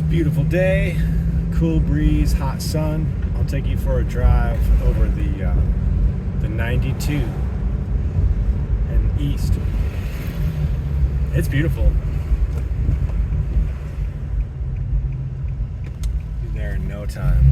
Beautiful day, cool breeze, hot sun. I'll take you for a drive over the 92 and east. It's beautiful. Be there in no time.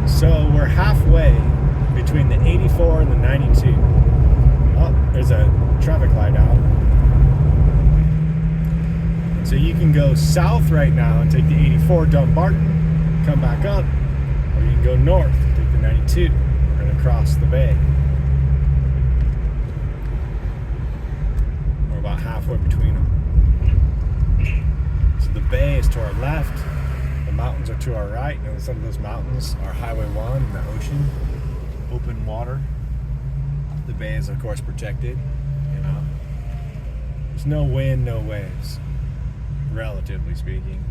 So we're halfway between the 84 and the 92. Oh, there's a traffic light out. So you can go south right now and take the 84 Dumbarton, come back up, or you can go north and take the 92. We're going to cross the bay. We're about halfway between them. So the bay is to our left. Mountains are to our right, and some of those mountains are Highway 1 and the ocean, open water. The bay is of course protected, you know. There's no wind, no waves, relatively speaking.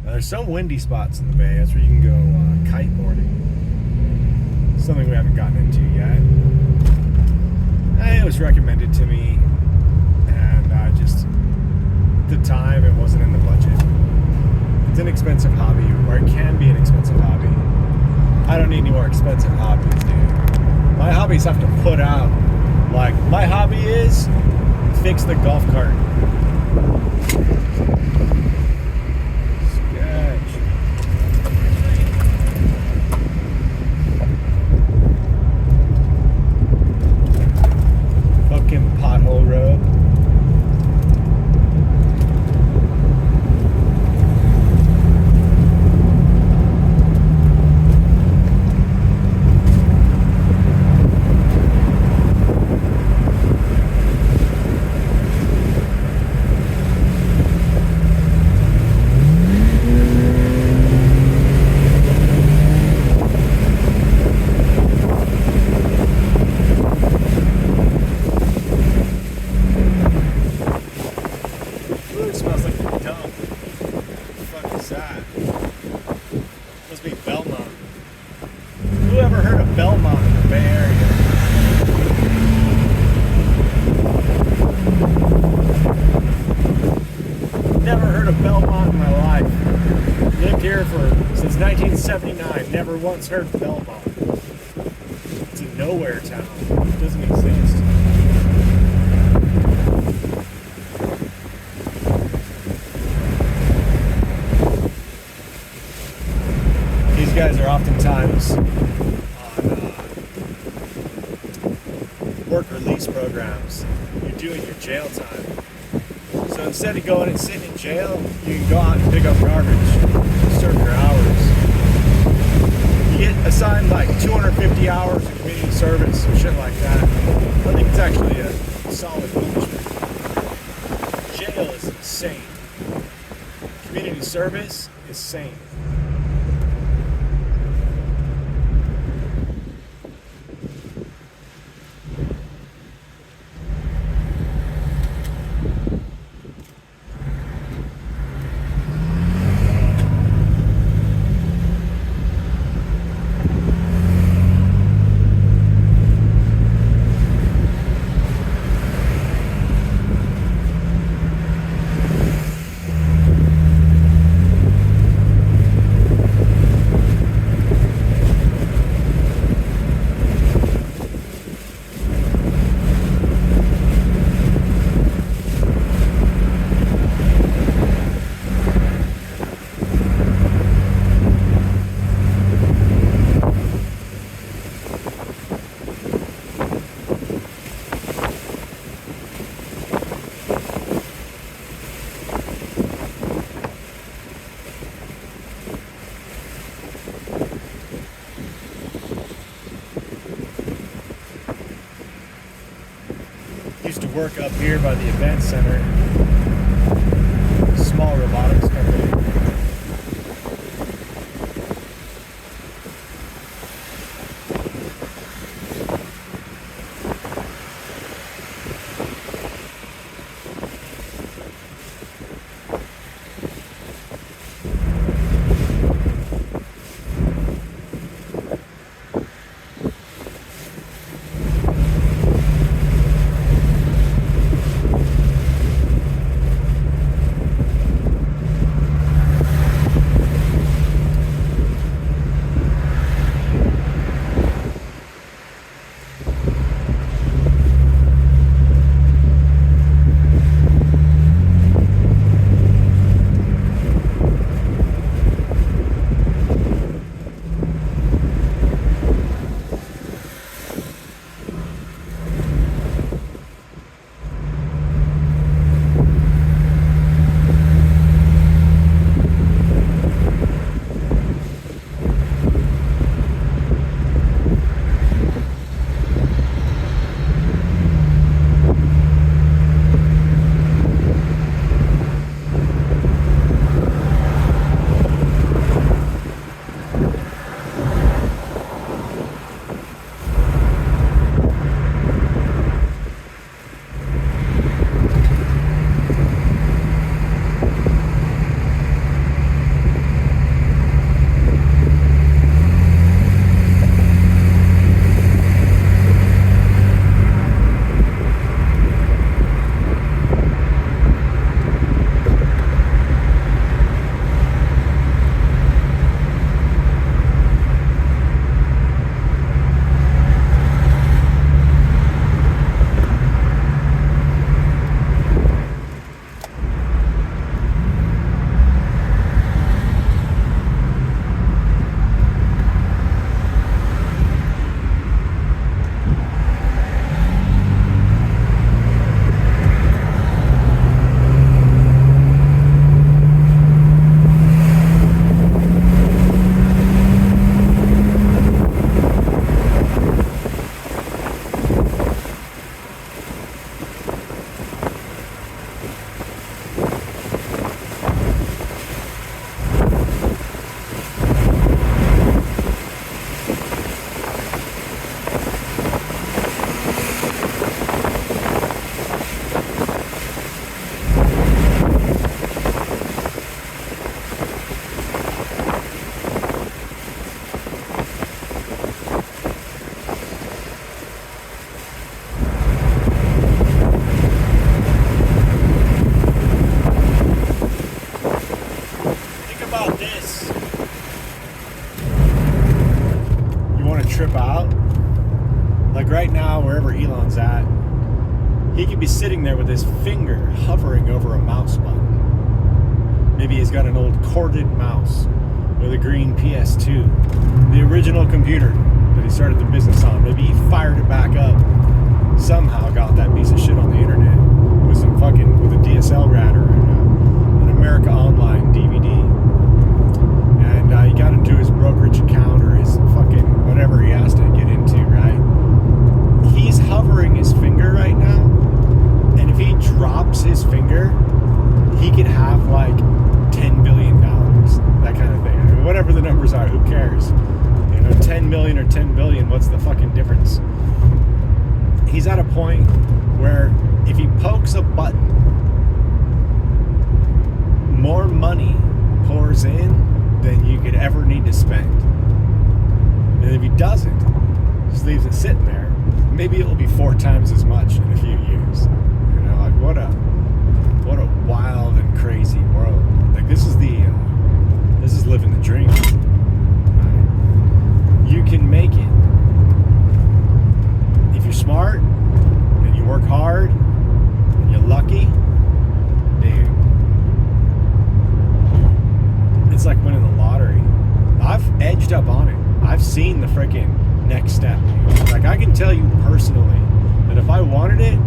Now, there's some windy spots in the bay. That's where you can go kiteboarding. Something we haven't gotten into yet. It was recommended to me, and the time, it wasn't in the budget. It's an expensive hobby, or it can be an expensive hobby. I don't need any more expensive hobbies, dude. My hobbies have to put out. Like, my hobby is fix the golf cart. Sketch. Fucking pothole road. Ever heard of Belmont in the Bay Area? Never heard of Belmont in my life. Lived here since 1979. Never once heard of Belmont. It's a nowhere town. It doesn't exist. These guys are oftentimes work release programs. You're doing your jail time. So instead of going and sitting in jail, you can go out and pick up garbage, serve your hours. You get assigned like 250 hours of community service or shit like that. I think it's actually a solid punishment. Jail is insane. Community service is sane. Used to work up here by the event center, small robotics company. Trip out, like right now, wherever Elon's at, he could be sitting there with his finger hovering over a mouse button. Maybe he's got an old corded mouse with a green PS2, the original computer that he started the business on. Maybe he fired it back up, somehow got that piece of shit on the internet with some fucking, with a DSL router and an America Online DVD. And he got into his brokerage account or his fucking whatever he has to get into, right? He's hovering his finger right now, and if he drops his finger, he could have like $10 billion, that kind of thing. I mean, whatever the numbers are, who cares? You know, 10 million or 10 billion, what's the fucking difference? He's at a point where if he pokes a button, more money pours in than you could ever need to spend. And if he doesn't, just leaves it sitting there, maybe it'll be 4 times as much in a few years. You know, like what a wild and crazy world. Like this is living the dream. You can make it if you're smart and you work hard and you're lucky, dude. It's like winning the lottery. I've edged up on it. I've seen the freaking next step. Like I can tell you personally that if I wanted it,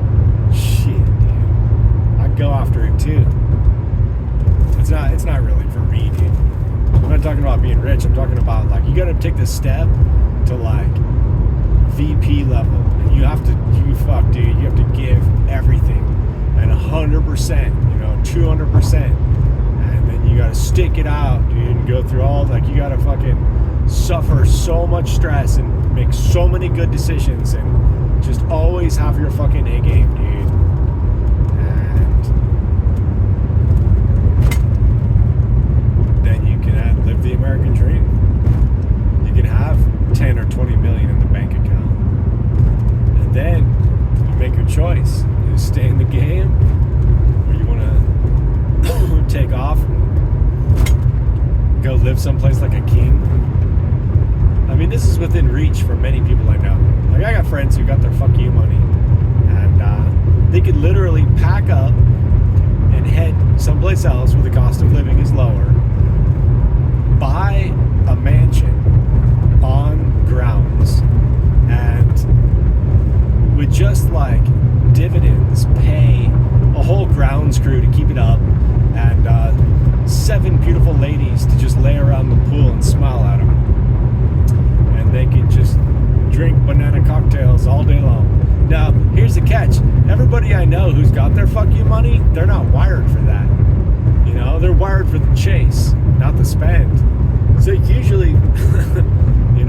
shit, dude, I'd go after it too. It's not really for me, dude. I'm not talking about being rich. I'm talking about like you got to take this step to like VP level, and you have to give everything and 100%, 200%, and then you gotta stick it out, dude, and go through you gotta fucking suffer so much stress and make so many good decisions and just always have your fucking A game, dude. And then you can live the American dream. You can have 10 or 20 million in the bank account. And then you make your choice. You stay in the game, or you want to take off and go live someplace like a king. I mean, this is within reach for many people I know. Like, I got friends who got their fuck you money, and they could literally pack up and head someplace else where the cost of living is lower, buy a mansion on grounds, and with just like dividends pay a whole grounds crew to keep it up, and 7 beautiful ladies to just lay around the pool and smile at them, and they can just drink banana cocktails all day long. Now, here's the catch. Everybody I know who's got their fuck you money, they're not wired for that. They're wired for the chase, not the spend. So usually,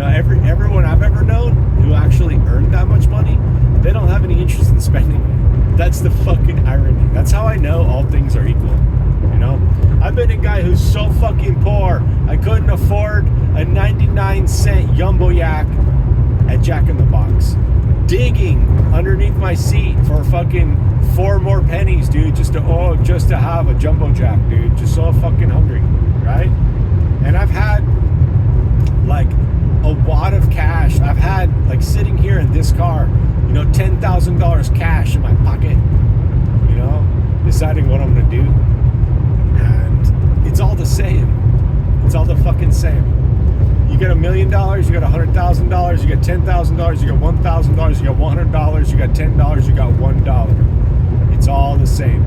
everyone I've ever known who actually earned that much money, they don't have any interest in spending it. That's the fucking irony. That's how I know all things are equal. I've been a guy who's so fucking poor, I couldn't afford a 99-cent Jumbo Yak at Jack in the Box. Digging underneath my seat for fucking 4 more pennies, dude, just to have a Jumbo Jack, dude. Just so fucking hungry, right? And I've had like a wad of cash. I've had like sitting here in this car, $10,000 cash in my pocket, deciding what I'm gonna do. And it's all the same. It's all the fucking same. You get $1 million, you got $100,000, you get $10,000, you got $1,000, you got $100, you got $10, you got $1. It's all the same.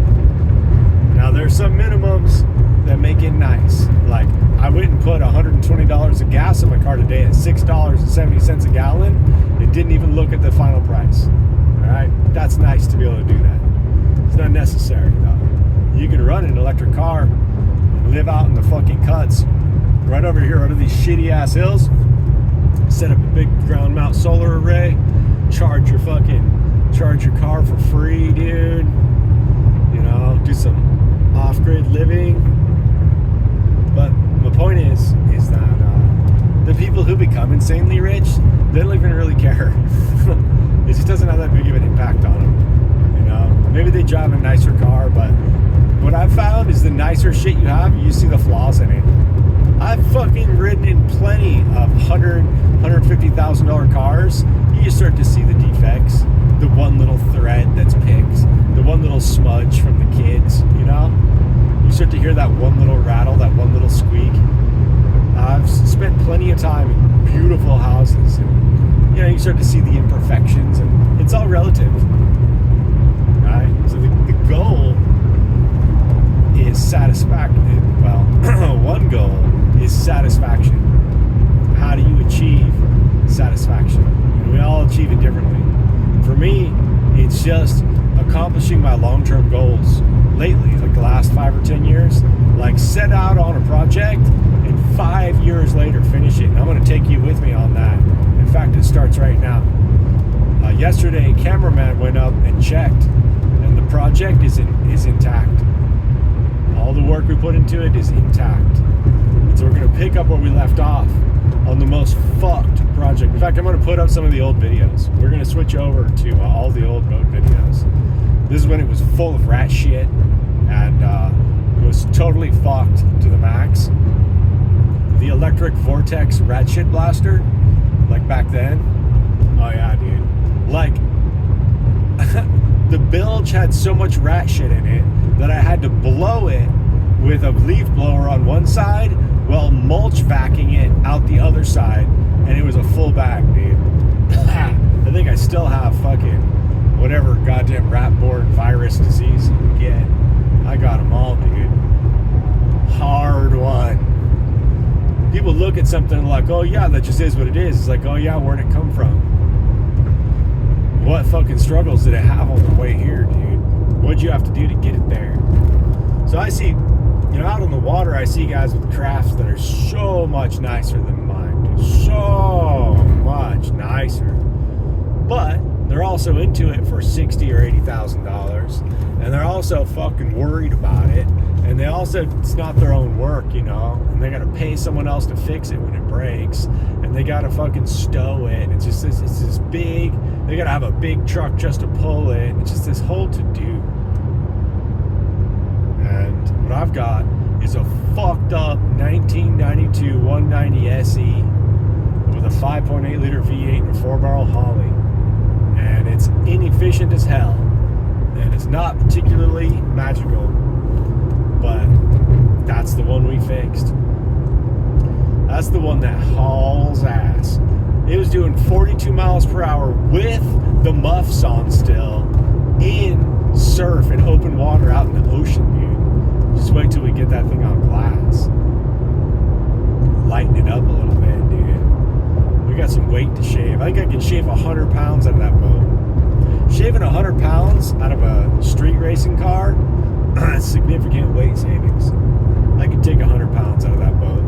Now there's some minimums that make it nice. Like, I went and put $120 of gas in my car today at $6.70 a gallon. It didn't even look at the final price. All right, that's nice to be able to do that. It's not necessary though. You can run an electric car and live out in the fucking cuts right over here under these shitty ass hills. Set up a big ground mount solar array, charge your car for free, dude. Do some off-grid living. But my point is that the people who become insanely rich, they don't even really care. It just doesn't have that big of an impact on them. Maybe they drive a nicer car, but what I've found is the nicer shit you have, you see the flaws in it. I've fucking ridden in plenty of $150,000 cars. You just start to see the defects, the one little thread that's picked, the one little smudge from the kids, You start to hear that one little rattle, that one little squeak. I've spent plenty of time in beautiful houses, and you start to see the imperfections, and it's all relative, right? So the goal is satisfaction. Well, one goal is satisfaction. How do you achieve satisfaction? We all achieve it differently. For me, it's just accomplishing my long-term goals lately, like the last 5 or 10 years. Like, set out on a project and 5 years later finish it. And I'm going to take you with me on that. In fact, it starts right now. Yesterday, a cameraman went up and checked, and the project is intact. All the work we put into it is intact. And so we're going to pick up where we left off on the most fucked project. In fact, I'm going to put up some of the old videos. We're going to switch over to all the old boat videos. This is when it was full of rat shit, and it was totally fucked to the max. The electric vortex rat shit blaster, like back then. Oh yeah, dude. Like, the bilge had so much rat shit in it that I had to blow it with a leaf blower on one side while mulch vacuuming it out the other side, and it was a full bag, dude. I think I still have fucking whatever goddamn rat-borne virus disease you can get. I got them all, dude. Hard one. People look at something like, oh yeah, that just is what it is. It's like, oh yeah, where'd it come from? what fucking struggles did it have on the way here, dude? What'd you have to do to get it there? So I see, out on the water, I see guys with crafts that are so much nicer than mine, dude. So much nicer. But they're also into it for $60,000 or $80,000, and they're also fucking worried about it. And they also, it's not their own work, and they gotta pay someone else to fix it when it breaks, and they gotta fucking stow it. And it's just it's this big. They gotta have a big truck just to pull it. And it's just this whole to do. And what I've got is a fucked up 1992 190 SE with a 5.8 liter V8 and a 4-barrel Holley. And it's inefficient as hell. And it's not particularly magical. But that's the one we fixed. That's the one that hauls ass. It was doing 42 miles per hour with the muffs on still in surf and open water out in the ocean, dude. Just wait till we get that thing on glass. Lighten it up a little bit, dude. We got some weight to shave. I think I can shave 100 pounds out of that boat. Shaving 100 pounds out of a street racing car, significant weight savings. I could take 100 pounds out of that boat.